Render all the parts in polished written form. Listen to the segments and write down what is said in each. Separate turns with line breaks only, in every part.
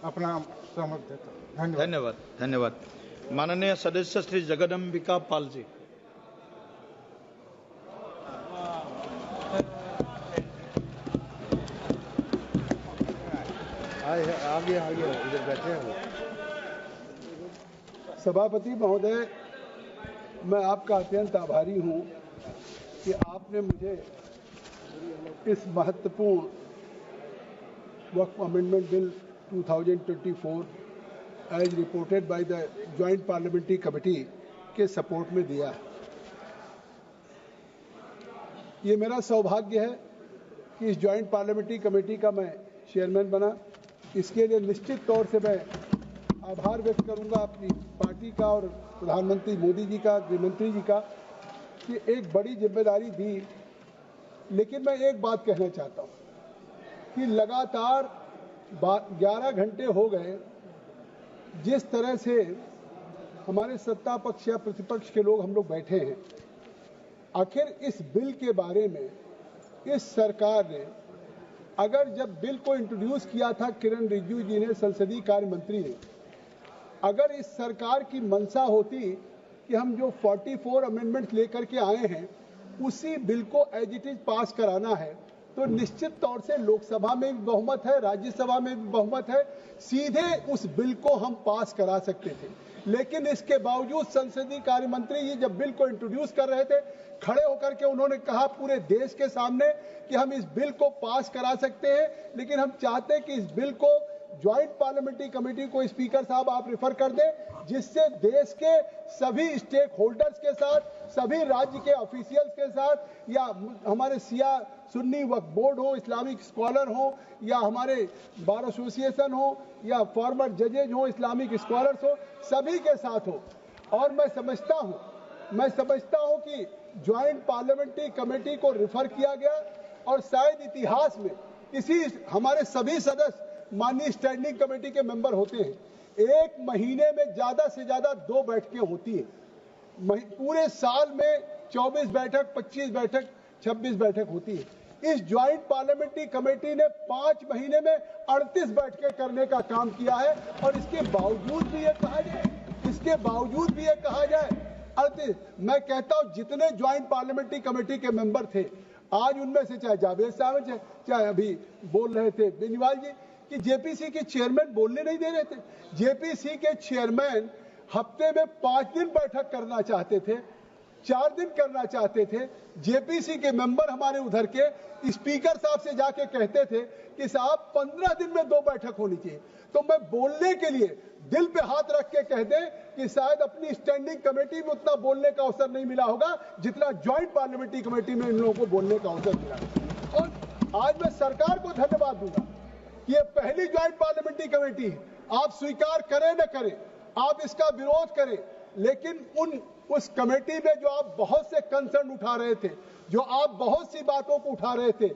अपना सहमत देता हूं।
धन्यवाद। धन्यवाद। माननीय सदस्य श्री जगदम्बिका पाल जी।
आगे इधर बैठे हैं।
सभापति महोदय, मैं आपका अत्यंत आभारी हूं कि आपने मुझे इस महत्वपूर्ण Waqf amendment bill 2024 as reported by the joint parliamentary committee के सपोर्ट में दिया है। ये मेरा सौभाग्य है कि इस जॉइंट पार्लियामेंट्री कमेटी का मैं चेयरमैन बना। इसके लिए निश्चित तौर से मैं आभार व्यक्त करूंगा अपनी पार्टी का और प्रधानमंत्री मोदी जी का, गृहमंत्री जी का, कि एक बड़ी जिम्मेदारी दी। लेकिन मैं एक बात कहना चाहता हूं कि लगातार 11 घंटे हो गए जिस तरह से हमारे सत्ता पक्ष या प्रतिपक्ष के लोग हम लोग बैठे हैं। आखिर इस बिल के बारे में इस सरकार ने, अगर जब बिल को इंट्रोड्यूस किया था किरण रिजिजू जी ने, संसदीय कार्य मंत्री ने, अगर इस सरकार की मंशा होती कि हम जो 44 अमेंडमेंट लेकर के आए हैं उसी बिल को एज इट इज पास कराना है, तो निश्चित तौर से लोकसभा में भी बहुमत है, राज्यसभा में भी बहुमत है, सीधे उस बिल को हम पास करा सकते थे। लेकिन इसके बावजूद संसदीय कार्य मंत्री जी जब बिल को इंट्रोड्यूस कर रहे थे, खड़े होकर के उन्होंने कहा पूरे देश के सामने कि हम इस बिल को पास करा सकते हैं, लेकिन हम चाहते हैं कि इस बिल को ज्वाइंट पार्लियामेंट्री कमेटी को स्पीकर साहब आप रेफर कर दें, जिससे देश के सभी स्टेक होल्डर्स के साथ, सभी राज्य के ऑफिशियल्स के साथ, या हमारे सिया सुन्नी वक्फ बोर्ड हो, इस्लामिक स्कॉलर हो, या हमारे बार एसोसिएशन हो, या फॉर्मर जजेज हो, इस्लामिक स्कॉलर्स हो, सभी के साथ हो। और मैं समझता हूं कि ज्वाइंट पार्लियामेंट्री कमेटी को रेफर किया गया और शायद इतिहास में किसी, हमारे सभी सदस्य माननीय स्टैंडिंग कमेटी के मेंबर होते हैं। एक महीने में ज्यादा से ज्यादा 2 बैठकें होती है, पूरे साल में 24 बैठक, 25 बैठक, 26 बैठक होती है। इस ज्वाइंट पार्लियामेंट्री कमेटी ने 5 महीने में 38 बैठकें करने का काम किया है। और इसके बावजूद भी ये कहा जाए 38, मैं कहता हूं जितने ज्वाइंट पार्लियामेंट्री कमेटी के मेंबर थे, आज उनमें से चाहे जावेद साहब, चाहे अभी बोल रहे थे बेनीवाल जी कि जेपीसी के चेयरमैन बोलने नहीं दे रहे थे। जेपीसी के चेयरमैन हफ्ते में 5 दिन बैठक करना चाहते थे, 4 दिन करना चाहते थे। जेपीसी के मेंबर हमारे उधर के स्पीकर साहब से जाके कहते थे कि साहब 15 दिन में 2 बैठक होनी चाहिए। तो मैं बोलने के लिए दिल पे हाथ रख के कह दें कि शायद अपनी स्टैंडिंग कमेटी में उतना बोलने का अवसर नहीं मिला होगा जितना ज्वाइंट पार्लियामेंट्री कमेटी में इन लोगों को बोलने का अवसर मिला। और आज मैं सरकार को धन्यवाद दूंगा कि ये पहली ज्वाइंट पार्लियामेंट्री कमेटी है। आप स्वीकार करें न करें, आप इसका विरोध करें, लेकिन उस कमेटी में जो आप बहुत से कंसर्न उठा रहे थे, जो आप बहुत सी बातों को उठा रहे थे,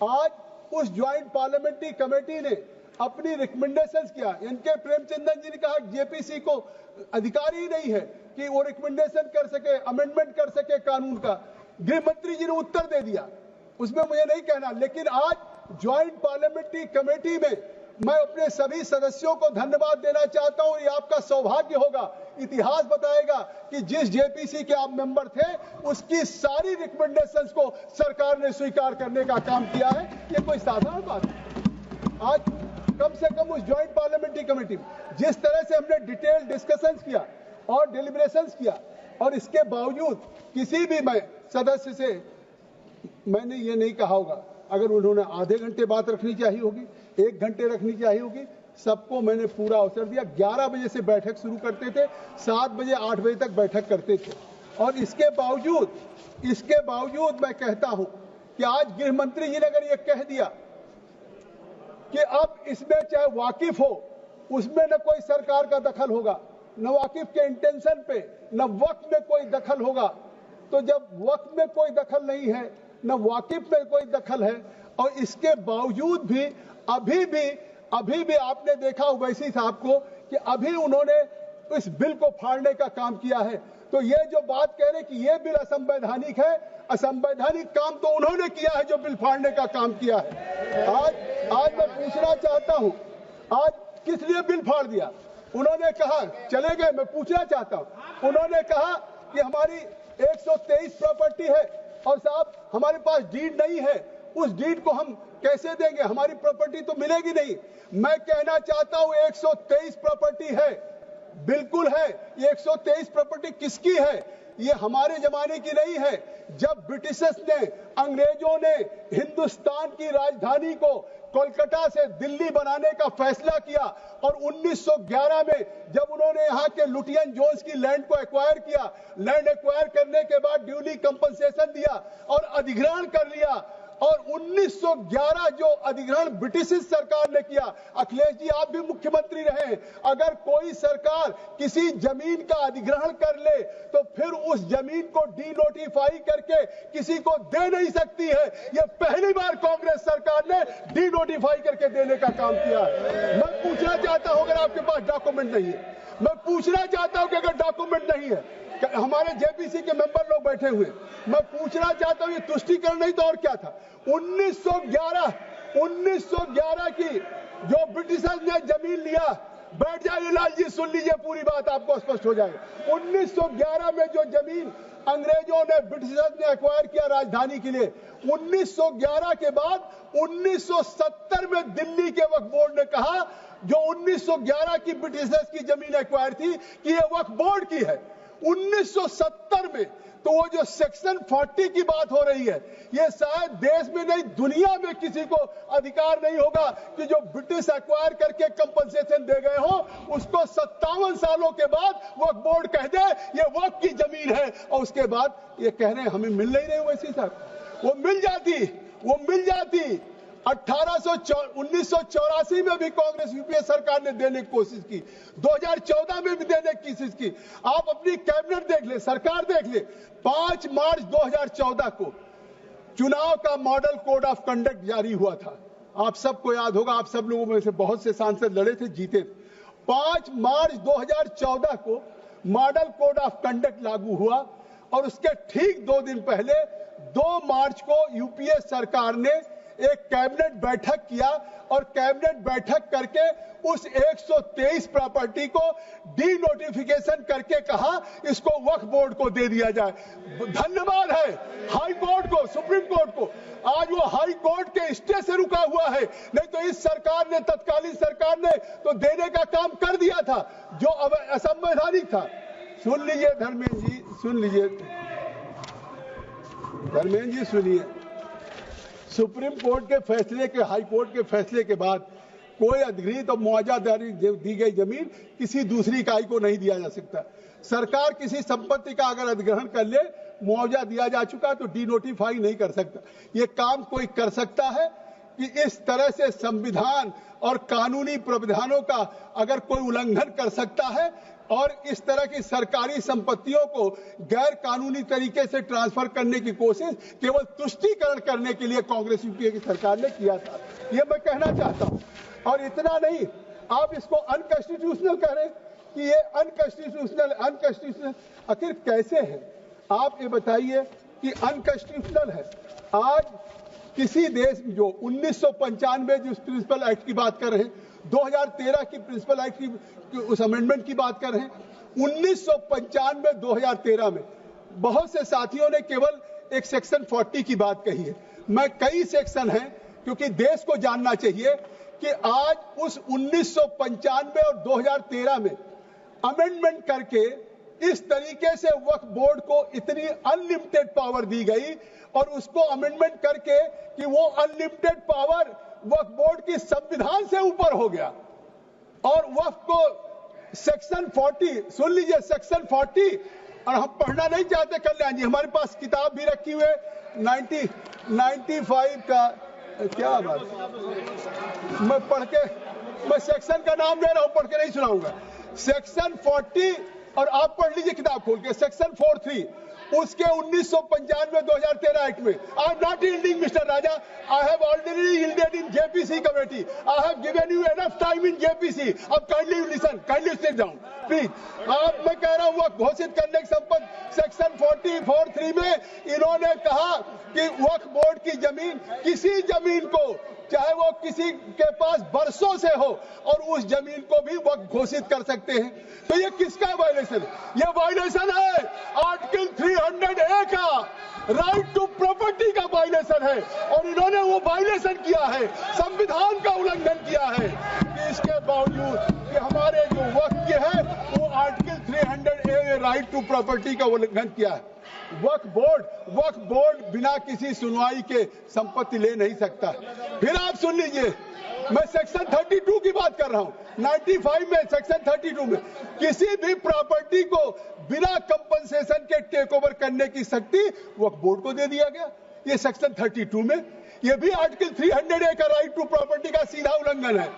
आज उस ज्वाइंट पार्लियामेंट्री कमेटी ने अपनी रिकमेंडेशंस किया। इनके प्रेमचंदन जी ने कहा जेपीसी को अधिकार ही नहीं है कि वो रिकमेंडेशन कर सके, अमेंडमेंट कर सके कानून का। गृह मंत्री जी ने उत्तर दे दिया, उसमें मुझे नहीं कहना। लेकिन आज ज्वाइंट पार्लियामेंट्री कमेटी में मैं अपने सभी सदस्यों को धन्यवाद देना चाहता हूं। ये आपका सौभाग्य होगा, इतिहास बताएगा कि जिस जेपीसी के आप मेंबर थे उसकी सारी रिकमेंडेशंस को सरकार ने स्वीकार करने का काम किया है। ये कोई साधारण बात है। आज कम से कम उस ज्वाइंट पार्लियामेंट्री कमेटी में जिस तरह से हमने डिटेल डिस्कशंस किया और डिलिब्रेशंस किया, और इसके बावजूद किसी भी मैं सदस्य से मैंने ये नहीं कहा होगा, अगर उन्होंने आधे घंटे बात रखनी चाहिए होगी, 1 घंटे रखनी चाहिए होगी, सबको मैंने पूरा अवसर दिया। 11 बजे से बैठक शुरू करते थे, 7 बजे 8 बजे तक बैठक करते थे। और इसके बावजूद मैं कहता हूं कि आज गृह मंत्री जी ने अगर ये कह दिया कि अब इसमें चाहे वाकिफ हो, उसमें न कोई सरकार का दखल होगा, न वाकिफ के इंटेंशन पे, न वक्त में कोई दखल होगा, तो जब वक्त में कोई दखल नहीं है, न वाकिफ में कोई दखल है, और इसके बावजूद भी अभी भी आपने देखा ओवैसी साहब को कि अभी उन्होंने इस बिल को फाड़ने का काम किया है। तो ये जो बात कह रहे कि ये बिल असंवैधानिक है, असंवैधानिक काम तो उन्होंने किया है जो बिल फाड़ने का काम किया है। आज मैं पूछना चाहता हूं, आज किस लिए बिल फाड़ दिया? उन्होंने कहा, चले गए, मैं पूछना चाहता हूं, उन्होंने कहा कि हमारी 123 प्रॉपर्टी है और साहब हमारे पास डीड नहीं है, उस डीड को हम कैसे देंगे, हमारी प्रॉपर्टी तो मिलेगी नहीं। मैं कहना चाहता हूं 123 प्रॉपर्टी है, बिल्कुल है। ये 123 प्रॉपर्टी किसकी है? ये हमारे जमाने की नहीं है। जब ब्रिटिशर्स ने, अंग्रेजों ने हिंदुस्तान की राजधानी को कोलकाता से दिल्ली बनाने का फैसला किया और 1911 में जब उन्होंने यहाँ के लुटियन जोन्स की लैंड को एक्वायर किया, लैंड एक्वायर करने के बाद ड्यूली कंपनसेशन दिया और अधिग्रहण कर लिया। और 1911 जो अधिग्रहण ब्रिटिश सरकार ने किया, अखिलेश जी आप भी मुख्यमंत्री रहे, अगर कोई सरकार किसी जमीन का अधिग्रहण कर ले तो फिर उस जमीन को डीनोटिफाई करके किसी को दे नहीं सकती है। यह पहली बार कांग्रेस सरकार ने डीनोटिफाई करके देने का काम किया। मैं पूछना चाहता हूं, अगर आपके पास डॉक्यूमेंट नहीं है, मैं पूछना चाहता हूं कि अगर डॉक्यूमेंट नहीं है, हमारे जेपीसी के मेंबर लोग बैठे हुए, मैं पूछना चाहता हूं ये तुष्टिकरण नहीं तो और क्या था? 1911 की जो ब्रिटिशर्स ने जमीन लिया, बैठ जाइए लाल जी, सुन लीजिए पूरी बात, आपको स्पष्ट हो जाएगा। 1911 में जो जमीन अंग्रेजों ने, ब्रिटिशर्स ने एक्वायर किया राजधानी के लिए, 1911 के बाद 1970 में दिल्ली के वक्फ बोर्ड ने कहा, जो 1911 की ब्रिटिशर्स की जमीन एक्वायर थी, कि ये वक्फ बोर्ड की है। 1970 में तो वो जो सेक्शन 40 की बात हो रही है, ये शायद देश में नहीं दुनिया में किसी को अधिकार नहीं होगा कि जो ब्रिटिश एक्वायर करके कंपनसेशन दे गए हो उसको 57 सालों के बाद वक्फ बोर्ड कह दे ये वक्फ की जमीन है, और उसके बाद ये कह रहे हैं हमें मिल नहीं रही वैसी साहब। वो मिल जाती 1984 में भी कांग्रेस यूपीए सरकार ने देने की कोशिश की, 2014 में भी देने की कोशिश की। आप अपनी कैबिनेट देख ले, सरकार देख ले, 5 मार्च 2014 को चुनाव का मॉडल कोड ऑफ कंडक्ट जारी हुआ था। आप सबको याद होगा, आप सब लोगों में से बहुत से सांसद लड़े थे, जीते थे। 5 मार्च 2014 को मॉडल कोड ऑफ कंडक्ट लागू हुआ और उसके ठीक 2 दिन पहले 2 मार्च को यूपीए सरकार ने एक कैबिनेट बैठक किया और कैबिनेट बैठक करके उस 123 प्रॉपर्टी को डीनोटिफिकेशन करके कहा इसको वक्फ बोर्ड को दे दिया जाए। धन्यवाद है हाई कोर्ट को, सुप्रीम कोर्ट को। आज वो हाई कोर्ट के स्टे से रुका हुआ है, नहीं तो इस सरकार ने, तत्कालीन सरकार ने तो देने का काम कर दिया था जो असंवैधानिक था। सुन लीजिए धर्मेंद्र जी, सुन लीजिए धर्मेंद्र जी, सुनिए। सुप्रीम कोर्ट के फैसले के, हाई कोर्ट के फैसले के बाद कोई अधिग्रहित और मुआवजादारी दी गई जमीन किसी दूसरी इकाई को नहीं दिया जा सकता। सरकार किसी संपत्ति का अगर अधिग्रहण कर ले, मुआवजा दिया जा चुका तो डीनोटिफाई नहीं कर सकता। ये काम कोई कर सकता है कि इस तरह से संविधान और कानूनी प्रावधानों का अगर कोई उल्लंघन कर सकता है और इस तरह की सरकारी संपत्तियों को गैर कानूनी तरीके से ट्रांसफर करने की कोशिश केवल तुष्टीकरण करने के लिए कांग्रेस यूपीए की सरकार ने किया था, ये मैं कहना चाहता हूं। और इतना नहीं, आप इसको अनकॉन्स्टिट्यूशनल कह रहे हैं कि ये अनकॉन्स्टिट्यूशनल आखिर कैसे है? आप ये बताइए कि अनकॉन्स्टिट्यूशनल है। आज किसी देश में जो 1995 जिस प्रिंसिपल एक्ट की बात कर रहे हैं, 2013 की प्रिंसिपल एक्ट की उस अमेंडमेंट की बात कर रहे हैं, 1995-2013 में बहुत से साथियों ने केवल एक सेक्शन 40 की बात कही है। मैं कई सेक्शन हैं, क्योंकि देश को जानना चाहिए कि आज उस 1995 और 2013 में अमेंडमेंट करके इस तरीके से वक्फ बोर्ड को इतनी अनलिमिटेड पावर दी गई और उसको अमेंडमेंट करके कि वो अनलिमिटेड पावर वक्फ बोर्ड की संविधान से ऊपर हो गया और वक्फ को सेक्शन 40, सुन लीजिए सेक्शन 40, और हम पढ़ना नहीं चाहते कल्याण जी, हमारे पास किताब भी रखी हुई है 95 का, क्या बात, मैं सेक्शन का नाम ले रहा हूं, पढ़ के नहीं सुनाऊंगा। सेक्शन 40 और आप पढ़ लीजिए किताब खोल के, सेक्शन 43 उसके 1995-2013 एक्ट में, I am not yielding mister Raja, I have already yielded in JPC committee, I have given you enough time in JPC, अब kindly listen, kindly sit down please. आप मैं कह रहा हूं वक्त घोषित करने की संपत्ति सेक्शन 44(3) में इन्होंने कहा कि वक्फ बोर्ड की जमीन, किसी जमीन को चाहे वो किसी के पास बरसों से हो और उस जमीन को भी वक्त घोषित कर सकते हैं। तो ये किसका वायलेशन है? ये वायलेशन है आर्टिकल 300A का, राइट टू प्रॉपर्टी का वायलेशन है, और इन्होंने वो वायलेशन किया है, संविधान का उल्लंघन किया है। कि इसके बावजूद कि हमारे जो वक्त के है वो article 300A right to property का उल्लंघन किया है। वक्फ बोर्ड बिना किसी सुनवाई के संपत्ति ले नहीं सकता। फिर आप सुन लीजिए, मैं सेक्शन 32 की बात कर रहा हूं, 95 में सेक्शन 32 में किसी भी प्रॉपर्टी को बिना कंपनसेशन के टेक ओवर करने की शक्ति वक्फ बोर्ड को दे दिया गया। ये सेक्शन 32 में, ये भी आर्टिकल 300A का राइट टू प्रॉपर्टी का सीधा उल्लंघन है।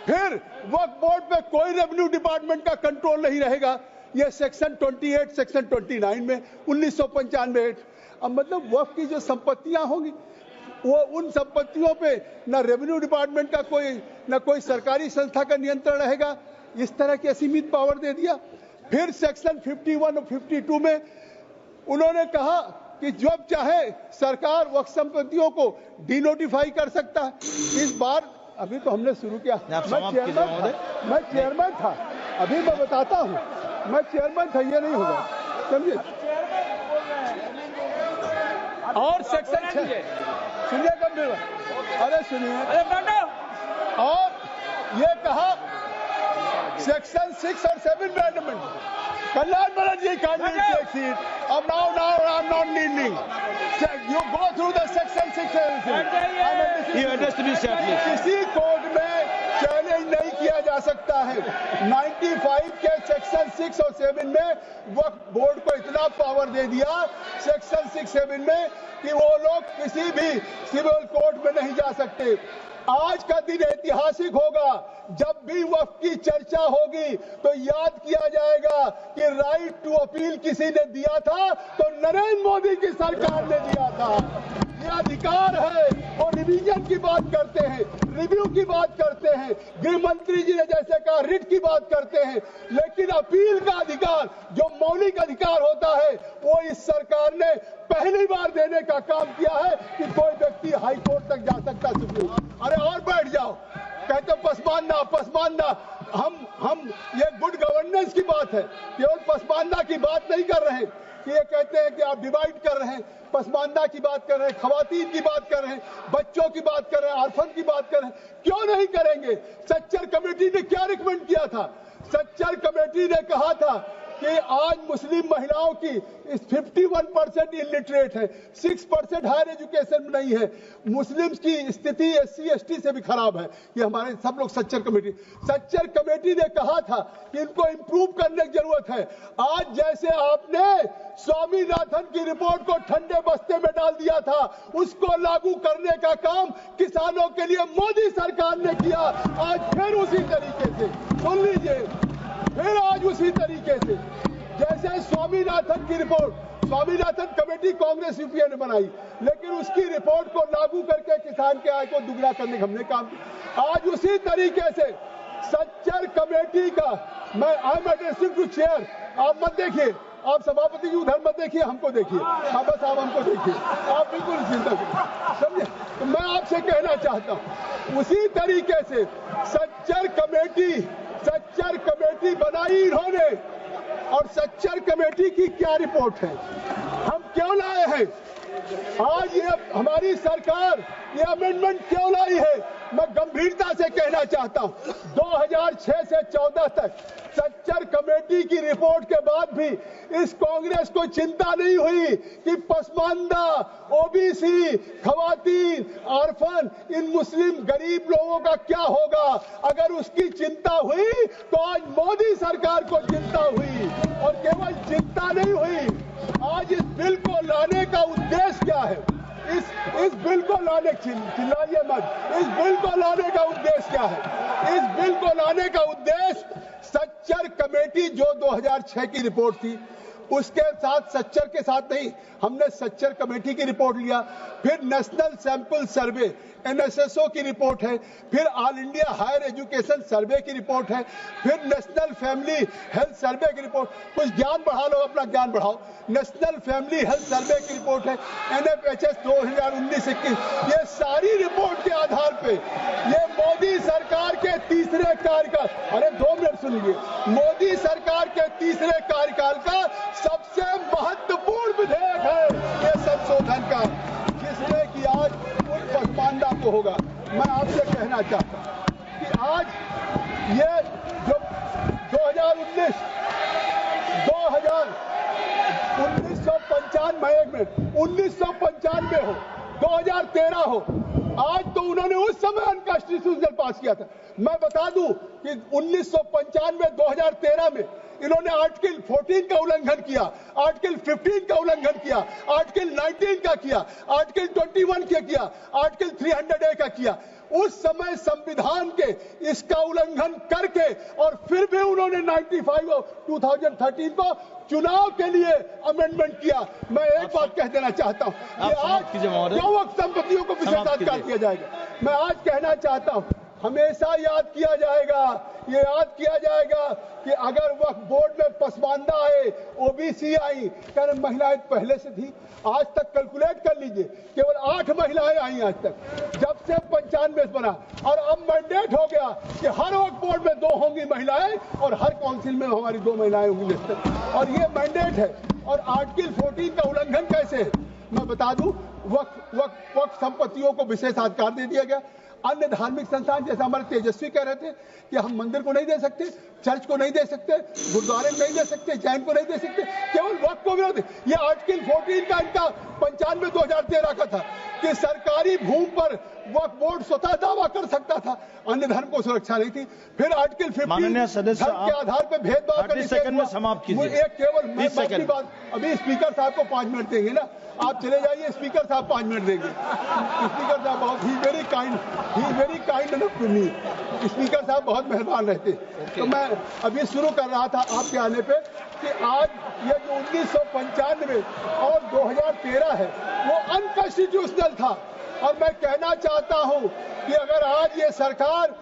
फिर वक्फ बोर्ड पे कोई रेवेन्यू डिपार्टमेंट का कंट्रोल नहीं रहेगा, ये सेक्शन 28, सेक्शन 29 में 1995 अब मतलब वक्फ की जो संपत्तियां होंगी वो उन संपत्तियों पे न रेवेन्यू डिपार्टमेंट का न कोई सरकारी संस्था का नियंत्रण रहेगा। इस तरह की असीमित पावर दे दिया। फिर सेक्शन 51 और 52 में उन्होंने कहा कि जब चाहे सरकार वक्फ संपत्तियों को डिनोटिफाई कर सकता है। इस बार अभी तो हमने शुरू किया, मैं चेयरमैन था, अभी मैं बताता हूँ, मैं चेयरमैन था, ये नहीं होगा, समझिए। और सेक्शन 6 सुनिए गंभीर, अरे सुनिए, और ये कहा सेक्शन 6 और 7 में amendment, Kalyan Banerjee candidate seat, अब now I'm not needing. You go through the section 6 किसी कोर्ट में चैलेंज नहीं किया जा सकता है। 95 के सेक्शन 6 और 7 में वक्फ बोर्ड को इतना पावर दे दिया सेक्शन 6-7 में कि वो लोग किसी भी सिविल कोर्ट में नहीं जा सकते। आज का दिन ऐतिहासिक होगा, जब भी वक्फ की चर्चा होगी तो याद किया जाएगा कि राइट टू अपील किसी ने दिया था, तो नरेंद्र मोदी की सरकार ने दिया था। ये अधिकार है, और रिवीजन की बात करते हैं, रिव्यू की बात करते हैं, गृह मंत्री जी ने जैसे कहा रिट की बात करते हैं, लेकिन अपील का अधिकार जो मौलिक अधिकार होता है वो इस सरकार ने पहली बार देने का काम किया है कि कोई व्यक्ति हाई कोर्ट तक जा सकता है, सुप्रीम। अरे और बैठ जाओ, कहते पसमानदा, हम ये गुड गवर्नेंस की बात है, केवल पसमानदा की बात नहीं कर रहे हैं कि ये कहते हैं कि आप डिवाइड कर रहे हैं, पसमानदा की बात कर रहे हैं, खवातीन की बात कर रहे हैं, बच्चों की बात कर रहे हैं, ऑर्फन की बात कर रहे हैं, क्यों नहीं करेंगे? सच्चर कमेटी ने क्या रिकमेंड किया था? सच्चर कमेटी ने कहा था कि आज मुस्लिम महिलाओं की 51% इलिटरेट है, 6% हायर एजुकेशन में नहीं है, मुस्लिम्स की स्थिति SC/ST से भी खराब है। ये हमारे सब लोग सच्चर कमेटी ने कहा था कि इनको इंप्रूव करने की जरूरत है। आज जैसे आपने स्वामीनाथन की रिपोर्ट को ठंडे बस्ते में डाल दिया था, उसको लागू करने का काम किसानों के लिए मोदी सरकार ने किया। आज फिर उसी तरीके से, सुन लीजिए, फिर आज उसी तरीके से जैसे स्वामीनाथन की report, Swaminathan committee Congress UPA ने बनाई, लेकिन उसकी रिपोर्ट को लागू करके किसान के आय को दुगना करने का हमने काम किया। आज उसी तरीके से सच्चर कमेटी का, मैं I am addressing to chair, आप मत देखिए, आप सभापति जी उधर मत देखिए, हमको देखिए, हाँ बस आप हमको देखिए, आप बिल्कुल चिंता करें, समझे? तो मैं आपसे कहना चाहता हूँ उसी तरीके से सच्चर कमेटी बनाई इन्होंने, और सच्चर कमेटी की क्या रिपोर्ट है, हम क्यों लाए हैं? आज ये हमारी सरकार ये अमेंडमेंट क्यों लाई है? मैं गंभीरता से कहना चाहता हूं, 2006 से 14 तक सच्चर कमेटी की रिपोर्ट के बाद भी इस कांग्रेस को चिंता नहीं हुई कि पसमानदा, ओबीसी, खवातीन, ऑर्फन, इन मुस्लिम गरीब लोगों का क्या होगा। अगर उसकी चिंता हुई तो आज मोदी सरकार को चिंता हुई, और केवल चिंता नहीं हुई, आज इस बिल को लाने का उद्देश्य क्या है? इस बिल को लाने, चिल्लाइए मत, इस बिल को लाने का उद्देश्य क्या है? इस बिल को लाने का उद्देश्य सच्चर कमेटी जो 2006 की रिपोर्ट थी उसके साथ, सच्चर के साथ नहीं, हमने सच्चर कमेटी की रिपोर्ट लिया, फिर नेशनल सैंपल सर्वे NSSO की रिपोर्ट है, फिर ऑल इंडिया हायर एजुकेशन सर्वे की रिपोर्ट है, फिर नेशनल फैमिली हेल्थ सर्वे की रिपोर्ट। कुछ ज्ञान बढ़ा लो, अपना ज्ञान बढ़ाओ। नेशनल फैमिली हेल्थ सर्वे की रिपोर्ट है, NFHS 2019-21। ये सारी रिपोर्ट के आधार पे ये मोदी सरकार के तीसरे कार्यकाल, अरे 2 मिनट सुनिए, मोदी सरकार के तीसरे कार्यकाल का सबसे महत्वपूर्ण विधेयक है ये संशोधन का, जिसमें कि आज उन पसमानदा को होगा। मैं आपसे कहना चाहता हूं कि आज ये जो 1995 हो, 2013 हो, आज तो उन्होंने उस समय अनकॉन्स्टिट्यूशनल पास किया था। मैं बता दूं कि 1995-2013 में इन्होंने आर्टिकल 14 का उल्लंघन किया, आर्टिकल 15 का उल्लंघन किया, आर्टिकल 19 का किया, आर्टिकल 21 का किया, आर्टिकल 300A का किया। उस समय संविधान के इसका उल्लंघन करके और फिर भी उन्होंने 95 और 2013 को चुनाव के लिए अमेंडमेंट किया। मैं एक बात कह देना चाहता हूं कि आज क्यों वक्त संपत्तियों को विशेषाधिकार दिया जाएगा। मैं आज कहना चाहता हूं, हमेशा याद किया जाएगा, ये याद किया जाएगा कि अगर वक्फ बोर्ड में पसमानदा आए, OBC आई, कारण महिलाएं पहले से थी, आज तक कैलकुलेट कर लीजिए केवल 8 महिलाएं आई आज तक, जब से 95 बना, और अब मैंडेट हो गया कि हर वक्फ बोर्ड में 2 होंगी महिलाएं और हर काउंसिल में हमारी 2 महिलाएं होंगी लिस्टेड, और ये मैंडेट है। और आर्टिकल 14 का उल्लंघन कैसे है मैं बता दूं, वक्फ संपत्तियों को विशेषाधिकार दे दिया गया। अन्य धार्मिक संस्थान जैसे हमारे तेजस्वी कह रहे थे कि हम मंदिर को नहीं दे सकते, चर्च को नहीं दे सकते, गुरुद्वारे को नहीं दे सकते, जैन को नहीं दे सकते, केवल वक्फ को विरोध। ये आर्टिकल 14 का इनका 95-2013 का था कि सरकारी भूमि पर वक्फ बोर्ड स्वतः दावा कर सकता था, अन्य धर्म को सुरक्षा नहीं थी। फिर आर्टिकल 15 धर्म के आधार पर भेदभाव का
सेकंड में समाप्त कीजिए।
एक केवल बात, अभी स्पीकर साहब को 5 मिनट देंगे ना, आप चले जाइए, स्पीकर साहब 5 मिनट देंगे। स्पीकर साहब बहुत ही very kind enough to me. Speaker साहब बहुत मेहरबान रहते। तो मैं अभी शुरू कर रहा था आपके आने पे कि आज ये जो 1995 और 2013 है वो अनकॉन्स्टिट्यूशनल था, और मैं कहना चाहता हूं कि अगर आज ये सरकार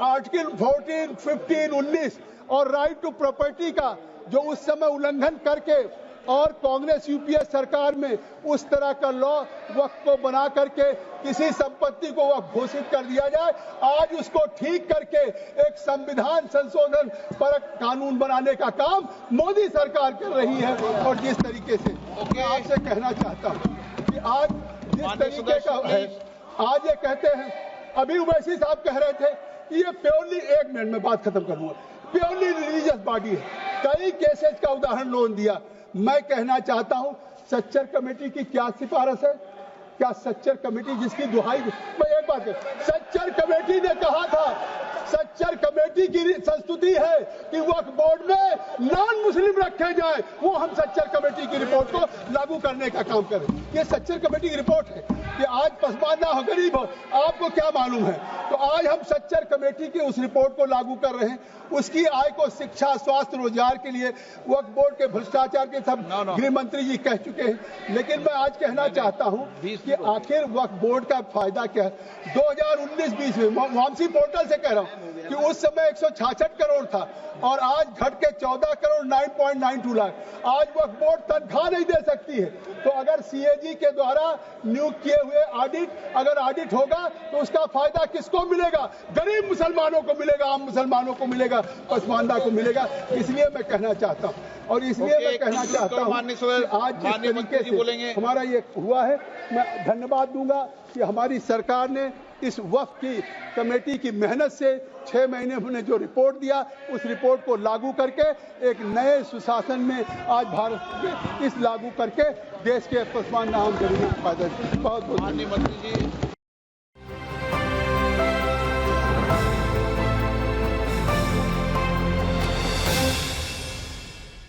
आर्टिकल 14, 15, 19 और राइट टू प्रॉपर्टी का जो उस समय उल्लंघन करके और कांग्रेस UPA सरकार में उस तरह का लॉ वक्फ को बना करके किसी संपत्ति को वक्फ घोषित कर दिया जाए, आज उसको ठीक करके एक संविधान संशोधन पर कानून बनाने का काम मोदी सरकार कर रही है। और जिस तरीके से मैं आपसे कहना चाहता हूं कि आज जिस तरीके का है, आज ये कहते हैं, अभी उवैसी साहब कह रहे थे कि ये प्योरली, 1 मिनट में बात खत्म करूंगा, प्योरली रिलीजियस बॉडी है। कई केसेस का उदाहरण लोन दिया। मैं कहना चाहता हूं सच्चर कमेटी की क्या सिफारिश है? क्या सच्चर कमेटी जिसकी दुहाई, मैं एक बात, सच्चर कमेटी ने कहा था, सच्चर कमेटी की संस्तुति है कि वक्फ बोर्ड में नॉन मुस्लिम रखे जाए, वो हम सच्चर कमेटी की रिपोर्ट को लागू करने का काम करें। ये सच्चर कमेटी की रिपोर्ट है कि आज पसमानदा हो, गरीब हो, आपको क्या मालूम है? तो आज हम सच्चर कमेटी की उस रिपोर्ट को लागू कर रहे हैं। उसकी आय को शिक्षा, स्वास्थ्य, रोजगार के लिए वक्फ बोर्ड के भ्रष्टाचार के सब गृह मंत्री जी कह चुके हैं। लेकिन मैं आज कहना चाहता हूं कि आखिर वक्फ बोर्ड का फायदा क्या है? 2019-20 में वामसी पोर्टल से कह रहा हूं कि उस समय 166 करोड़ था और आज घट के 14 करोड़ 9.92 लाख। आज वक्फ बोर्ड तनख्वाह नहीं दे सकती है। तो अगर CAG के द्वारा नियुक्त किए हुए अगर ऑडिट होगा तो उसका फायदा किसको मिलेगा? गरीब मुसलमानों को मिलेगा, आम मुसलमानों को मिलेगा, पसमानदा को मिलेगा। इसलिए मैं कहना चाहता हूं, और इसलिए मैं कहना चाहता हूं आज जिस तरीके से हमारा ये हुआ है, मैं धन्यवाद दूंगा कि हमारी सरकार ने इस वक्फ की कमेटी की मेहनत से 6 महीने में जो रिपोर्ट दिया, उस रिपोर्ट को लागू करके एक नए सुशासन में आज भारत के इस लागू करके देश के पसमानदा आम गरीबों को फायदा। बहुत बहुत
माननीय मंत्री जी।